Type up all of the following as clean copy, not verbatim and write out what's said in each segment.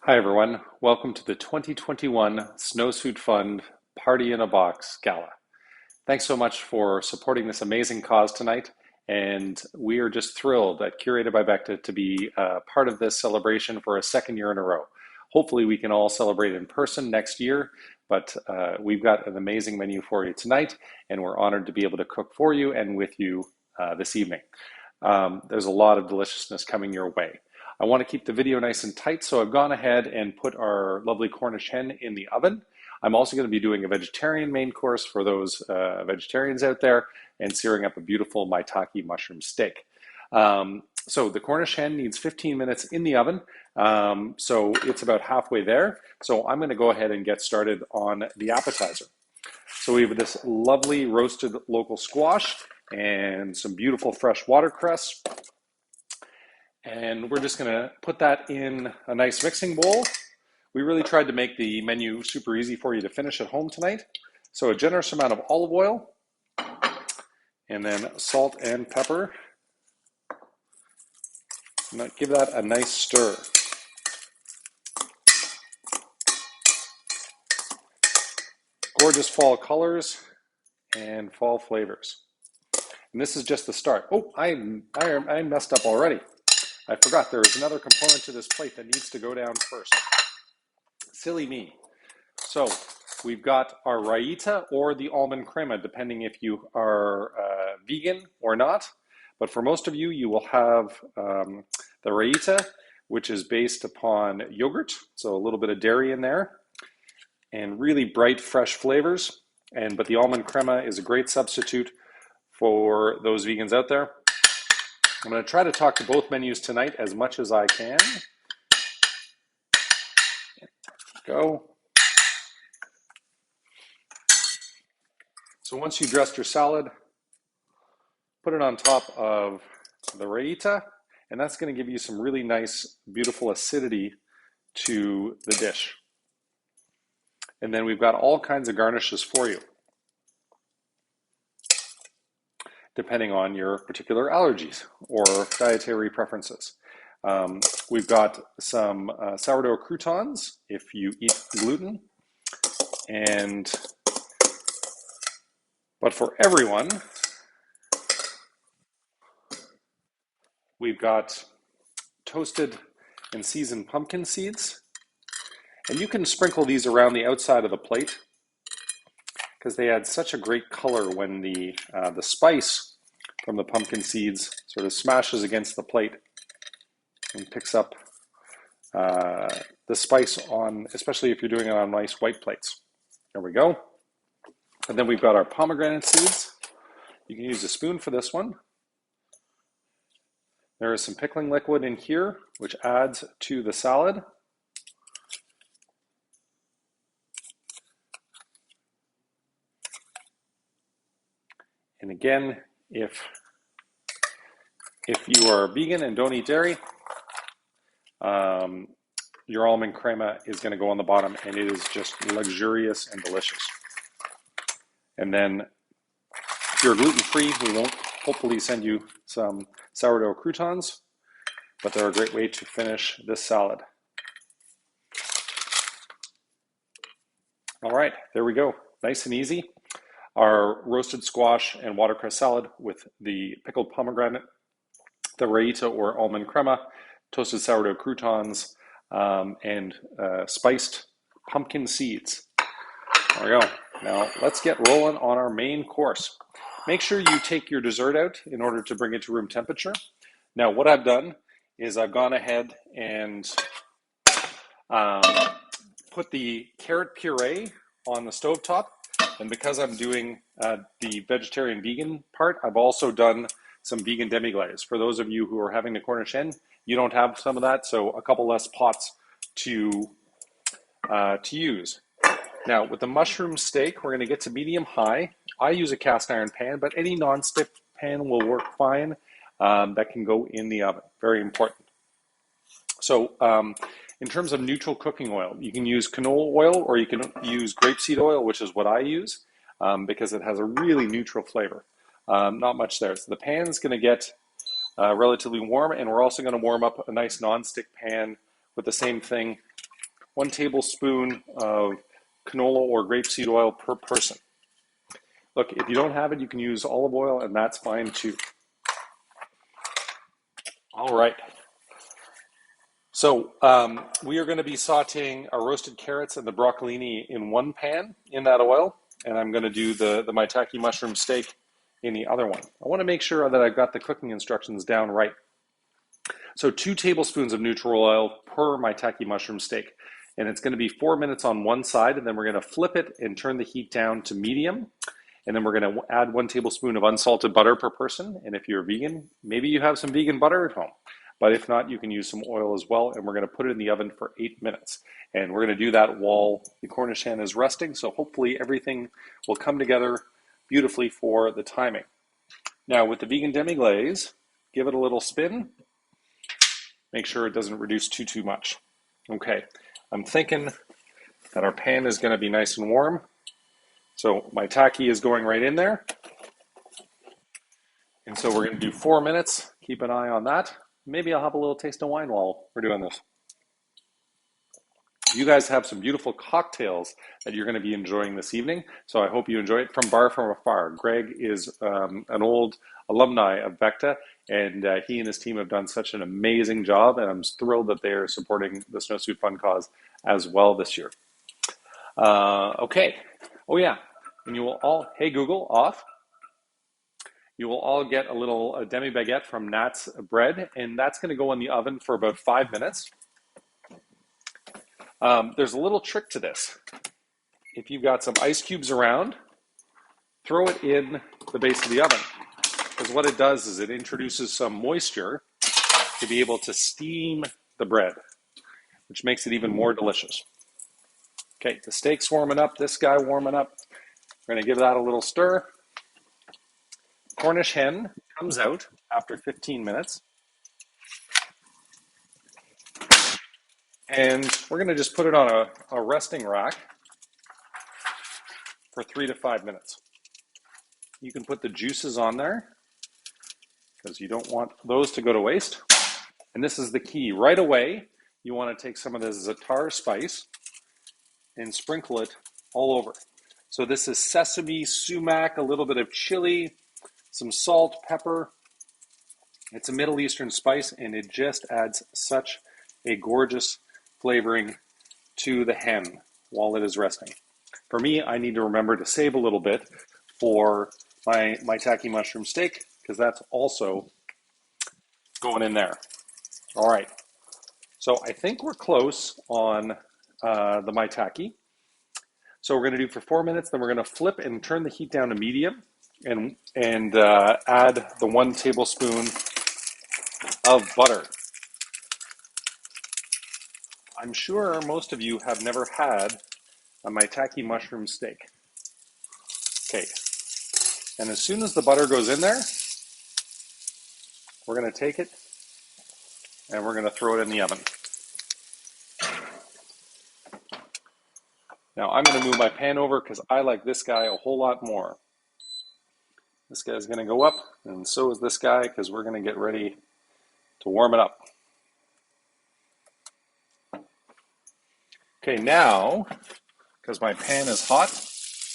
Hi everyone, welcome to the 2021 Snowsuit Fund Party in a Box Gala. Thanks so much for supporting this amazing cause tonight, and we are just thrilled at Curated by Becta to be part of this celebration for a second year in a row. Hopefully we can all celebrate in person next year, but we've got an amazing menu for you tonight, and we're honored to be able to cook for you and with you this evening. There's a lot of deliciousness coming your way. I want to keep the video nice and tight, so I've gone ahead and put our lovely Cornish hen in the oven. I'm also going to be doing a vegetarian main course for those vegetarians out there and searing up a beautiful Maitake mushroom steak. So the Cornish hen needs 15 minutes in the oven, so it's about halfway there. So I'm going to go ahead and get started on the appetizer. So we have this lovely roasted local squash and some beautiful fresh watercress. And we're just gonna put that in a nice mixing bowl. We really tried to make the menu super easy for you to finish at home tonight. So a generous amount of olive oil, and then salt and pepper. And give that a nice stir. Gorgeous fall colors and fall flavors. And this is just the start. Oh, I messed up already. I forgot there is another component to this plate that needs to go down first. Silly me. So we've got our raita or the almond crema, depending if you are vegan or not. But for most of you, you will have the raita, which is based upon yogurt, so a little bit of dairy in there, and really bright, fresh flavors. But the almond crema is a great substitute for those vegans out there. I'm going to try to talk to both menus tonight as much as I can. Go. So once you dressed your salad, put it on top of the raita, and that's going to give you some really nice, beautiful acidity to the dish. And then we've got all kinds of garnishes for you, depending on your particular allergies or dietary preferences. We've got some sourdough croutons if you eat gluten. But for everyone, we've got toasted and seasoned pumpkin seeds. And you can sprinkle these around the outside of the plate because they add such a great color when the spice from the pumpkin seeds sort of smashes against the plate and picks up the spice on, especially if you're doing it on nice white plates. There we go. And then we've got our pomegranate seeds. You can use a spoon for this one. There is some pickling liquid in here, which adds to the salad. And again, if you are vegan and don't eat dairy, your almond crema is going to go on the bottom, and it is just luxurious and delicious. And then if you're gluten-free, we won't hopefully send you some sourdough croutons, but they're a great way to finish this salad. All right, there we go. Nice and easy. Our roasted squash and watercress salad with the pickled pomegranate, the raita or almond crema, toasted sourdough croutons, and spiced pumpkin seeds. There we go. Now let's get rolling on our main course. Make sure you take your dessert out in order to bring it to room temperature. Now what I've done is I've gone ahead and put the carrot puree on the stovetop. And because I'm doing the vegetarian vegan part, I've also done some vegan Demi Glaze. For those of you who are having the Cornish hen, you don't have some of that, so a couple less pots to use. Now, with the mushroom steak, we're going to get to medium high. I use a cast iron pan, but any non-stick pan will work fine. That can go in the oven. Very important. So, in terms of neutral cooking oil, you can use canola oil or you can use grapeseed oil, which is what I use, because it has a really neutral flavor. Not much there. So the pan is going to get relatively warm, and we're also going to warm up a nice non-stick pan with the same thing 1 tablespoon of canola or grapeseed oil per person. Look, if you don't have it, you can use olive oil, and that's fine too. All right. So we are going to be sauteing our roasted carrots and the broccolini in one pan in that oil, and I'm going to do the Maitake mushroom steak in the other one. I want to make sure that I've got the cooking instructions down right. So 2 tablespoons of neutral oil per Maitake mushroom steak, and it's going to be 4 minutes on one side, and then we're going to flip it and turn the heat down to medium. And then we're going to add 1 tablespoon of unsalted butter per person. And if you're vegan, maybe you have some vegan butter at home. But if not, you can use some oil as well. And we're going to put it in the oven for 8 minutes. And we're going to do that while the Cornish hen is resting. So hopefully everything will come together beautifully for the timing. Now with the vegan demi glaze, give it a little spin. Make sure it doesn't reduce too much. Okay, I'm thinking that our pan is going to be nice and warm. So Maitake is going right in there. And so we're going to do 4 minutes. Keep an eye on that. Maybe I'll have a little taste of wine while we're doing this. You guys have some beautiful cocktails that you're going to be enjoying this evening. So I hope you enjoy it. From Bar From Afar, Greg is an old alumni of Vecta, and he and his team have done such an amazing job. And I'm thrilled that they are supporting the Snowsuit Fun cause as well this year. Okay. Oh, yeah. And you will all, hey Google, off. You will all get a little demi baguette from Nat's Bread, and that's going to go in the oven for about 5 minutes. There's a little trick to this. If you've got some ice cubes around, throw it in the base of the oven, because what it does is it introduces some moisture to be able to steam the bread, which makes it even more delicious. Okay, the steak's warming up, this guy warming up. We're going to give that a little stir. Cornish hen comes out after 15 minutes. And we're going to just put it on a resting rack for 3 to 5 minutes. You can put the juices on there because you don't want those to go to waste. And this is the key. Right away, you want to take some of this za'atar spice and sprinkle it all over. So this is sesame, sumac, a little bit of chili, some salt, pepper. It's a Middle Eastern spice, and it just adds such a gorgeous flavoring to the hen while it is resting. For me, I need to remember to save a little bit for my Maitake mushroom steak, because that's also going in there. All right. So I think we're close on the Maitake. So we're going to do for 4 minutes, then we're going to flip and turn the heat down to medium and add the 1 tablespoon of butter. I'm sure most of you have never had a Maitake mushroom steak. Okay, and as soon as the butter goes in there, we're going to take it and we're going to throw it in the oven. Now I'm going to move my pan over because I like this guy a whole lot more. This guy's going to go up, and so is this guy, because we're going to get ready to warm it up. Okay, now, because my pan is hot,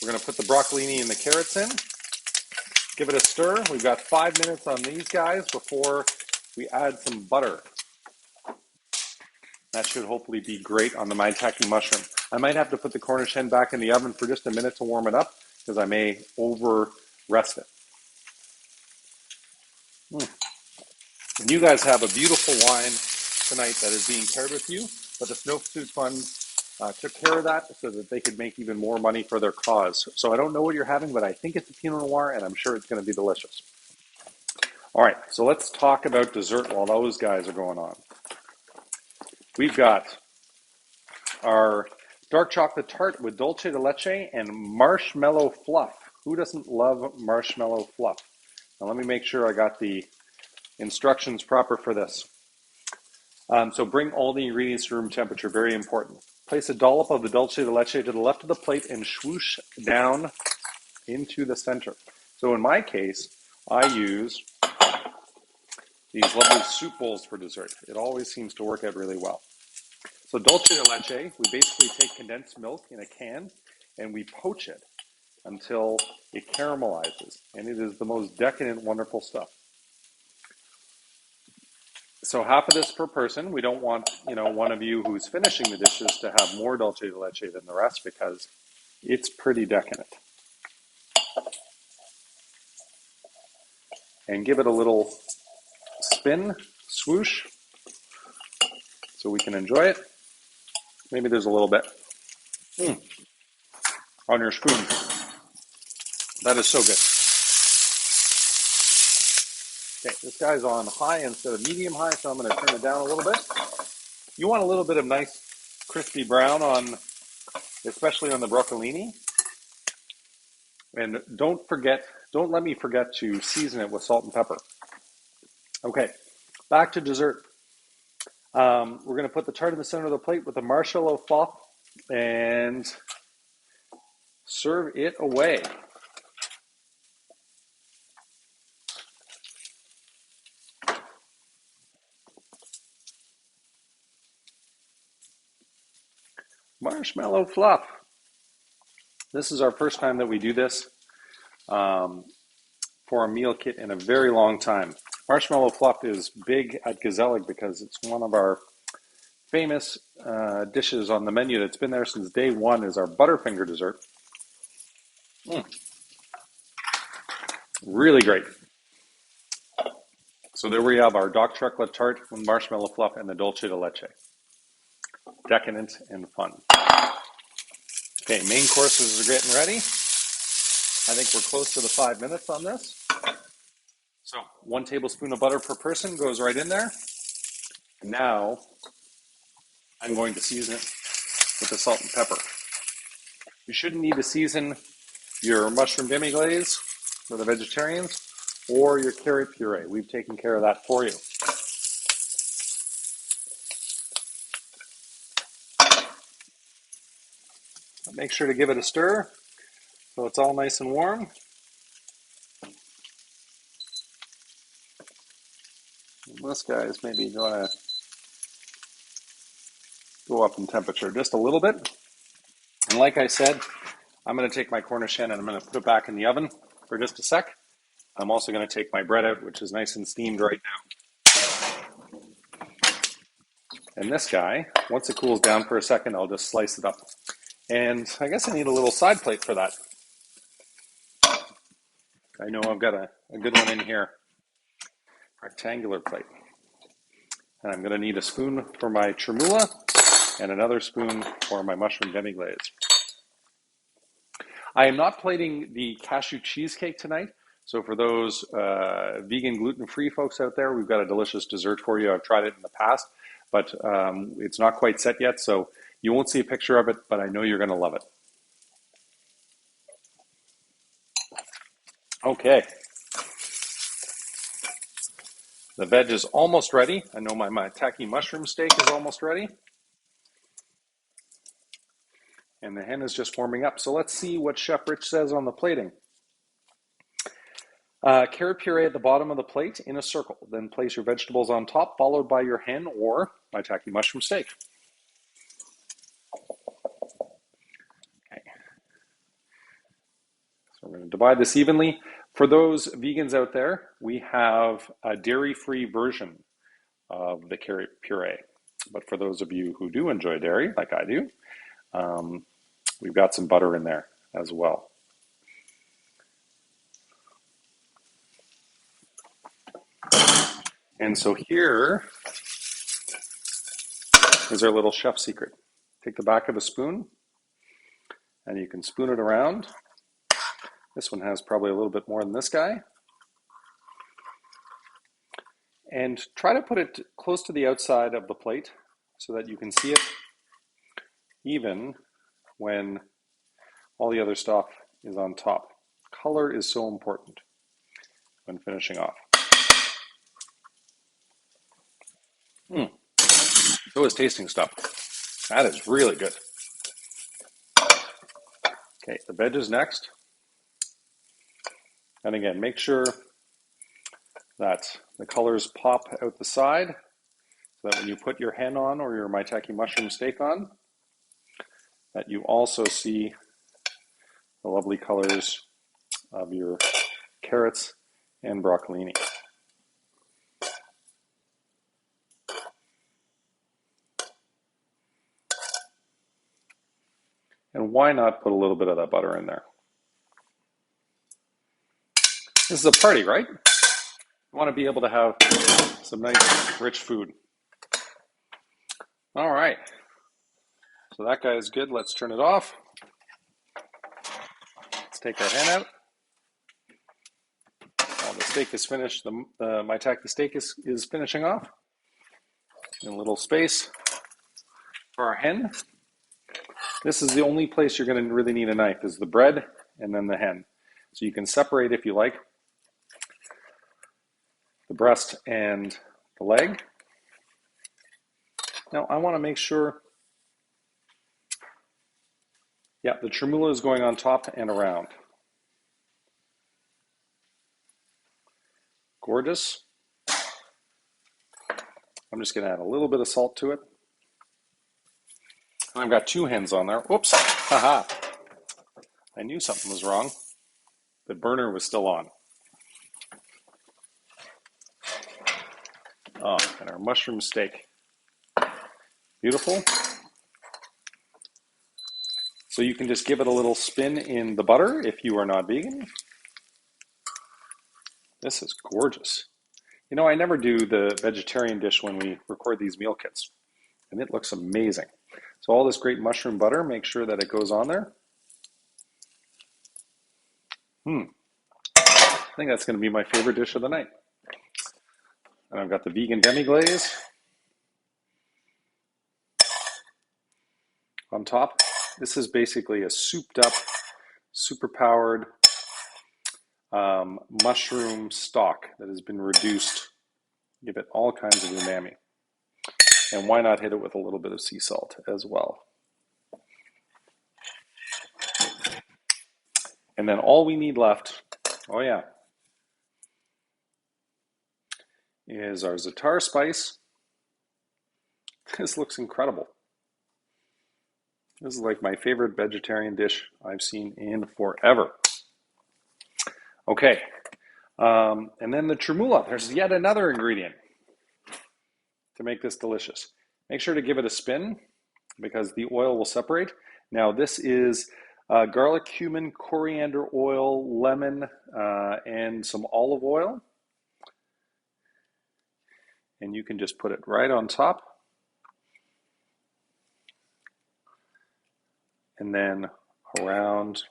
we're going to put the broccolini and the carrots in. Give it a stir. We've got 5 minutes on these guys before we add some butter. That should hopefully be great on the Maitake mushroom. I might have to put the Cornish hen back in the oven for just a minute to warm it up, because I may over-rest it. And you guys have a beautiful wine tonight that is being paired with you, but the Snowsuit Fund took care of that so that they could make even more money for their cause. So I don't know what you're having, but I think it's a Pinot Noir, and I'm sure it's going to be delicious. All right, so let's talk about dessert while those guys are going on. We've got our dark chocolate tart with Dulce De Leche and Marshmallow Fluff. Who doesn't love Marshmallow Fluff? Now let me make sure I got the instructions proper for this. So bring all the ingredients to room temperature, very important. Place a dollop of the Dulce De Leche to the left of the plate and swoosh down into the center. So in my case, I use these lovely soup bowls for dessert. It always seems to work out really well. So Dulce De Leche, we basically take condensed milk in a can and we poach it until it caramelizes. And it is the most decadent, wonderful stuff. So half of this per person. We don't want, one of you who's finishing the dishes to have more Dulce De Leche than the rest because it's pretty decadent. And give it a little spin, swoosh, so we can enjoy it. Maybe there's a little bit on your spoon. That is so good. Okay, this guy's on high instead of medium high, so I'm going to turn it down a little bit. You want a little bit of nice crispy brown on, especially on the broccolini. And don't let me forget to season it with salt and pepper. Okay, back to dessert. We're going to put the tart in the center of the plate with the marshmallow fluff and serve it away. Marshmallow fluff. This is our first time that we do this for a meal kit in a very long time. Marshmallow fluff is big at Gezellig because it's one of our famous dishes on the menu that's been there since day one. Is our Butterfinger dessert. Really great. So there we have our dark chocolate tart with marshmallow fluff and the Dolce De Leche. Decadent and fun. Okay, main courses are getting ready. I think we're close to the 5 minutes on this. So 1 tablespoon of butter per person goes right in there. Now I'm going to season it with the salt and pepper. You shouldn't need to season your mushroom demi glaze for the vegetarians or your carrot puree. We've taken care of that for you. Make sure to give it a stir so it's all nice and warm. And this guy is maybe going to go up in temperature just a little bit. And like I said, I'm going to take my Cornish hen and I'm going to put it back in the oven for just a sec. I'm also going to take my bread out, which is nice and steamed right now. And this guy, once it cools down for a second, I'll just slice it up. And I guess I need a little side plate for that. I know I've got a good one in here, rectangular plate. And I'm going to need a spoon for my chermoula and another spoon for my mushroom demi glaze. I am not plating the cashew cheesecake tonight. So for those vegan, gluten-free folks out there, we've got a delicious dessert for you. I've tried it in the past, but it's not quite set yet. So you won't see a picture of it, but I know you're going to love it. Okay. The veg is almost ready. I know my Maitake mushroom steak is almost ready. And the hen is just warming up. So let's see what Chef Rich says on the plating. Carrot puree at the bottom of the plate in a circle. Then place your vegetables on top, followed by your hen or Maitake mushroom steak. Okay. So we're going to divide this evenly. For those vegans out there, we have a dairy-free version of the carrot puree. But for those of you who do enjoy dairy, like I do, we've got some butter in there as well. And so here is our little chef secret. Take the back of a spoon and you can spoon it around. This one has probably a little bit more than this guy. And try to put it close to the outside of the plate so that you can see it even when all the other stuff is on top. Color is so important when finishing off. So is tasting stuff. That is really good. Okay, the veg is next. And again, make sure that the colors pop out the side so that when you put your hen on or your Maitake mushroom steak on, that you also see the lovely colors of your carrots and broccolini. And why not put a little bit of that butter in there? This is a party, right? You want to be able to have some nice, rich food. All right. So that guy is good. Let's turn it off. Let's take our hen out. While the steak is finished, the Maitake steak is finishing off. In a little space for our hen. This is the only place you're going to really need a knife, is the bread and then the hen. So you can separate, if you like, the breast and the leg. Now I want to make sure, yeah, the tremula is going on top and around. Gorgeous. I'm just going to add a little bit of salt to it. And I've got two hens on there. Oops, haha. I knew something was wrong. The burner was still on. Oh, and our mushroom steak. Beautiful. So you can just give it a little spin in the butter if you are not vegan. This is gorgeous. You know, I never do the vegetarian dish when we record these meal kits, and it looks amazing. So all this great mushroom butter, make sure that it goes on there. I think that's going to be my favorite dish of the night. And I've got the vegan Demi Glaze on top. This is basically a souped up, super powered mushroom stock that has been reduced. Give it all kinds of umami. And why not hit it with a little bit of sea salt as well? And then all we need left, oh yeah, is our za'atar spice. This looks incredible. This is like my favorite vegetarian dish I've seen in forever. Okay, and then the tremula. There's yet another ingredient to make this delicious. Make sure to give it a spin because the oil will separate. Now this is garlic, cumin, coriander oil, lemon, and some olive oil. And you can just put it right on top. And then around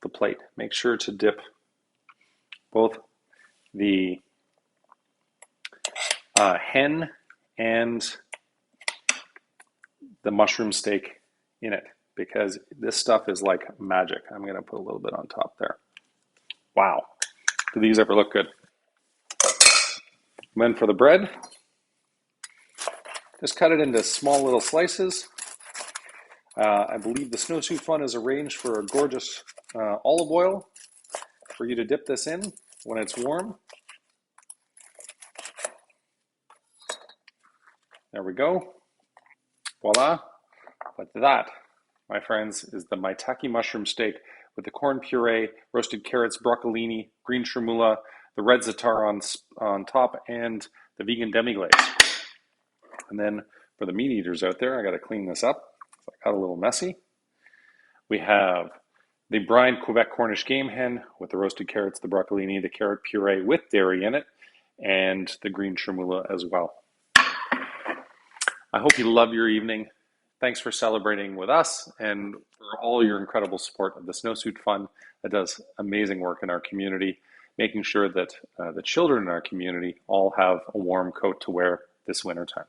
the plate. Make sure to dip both the hen and the mushroom steak in it because this stuff is like magic. I'm going to put a little bit on top there. Wow. Do these ever look good? And then for the bread, just cut it into small little slices. I believe the Snowsuit Fun is arranged for a gorgeous olive oil for you to dip this in when it's warm. There we go. Voila. But that, my friends, is the Maitake mushroom steak with the corn puree, roasted carrots, broccolini, green tremula, the red za'atar on top, and the vegan demi glaze. And then for the meat eaters out there, I got to clean this up. I got a little messy. We have the brined Quebec Cornish game hen with the roasted carrots, the broccolini, the carrot puree with dairy in it, and the green tremula as well. I hope you love your evening. Thanks for celebrating with us and for all your incredible support of the Snowsuit Fund that does amazing work in our community, making sure that the children in our community all have a warm coat to wear this wintertime.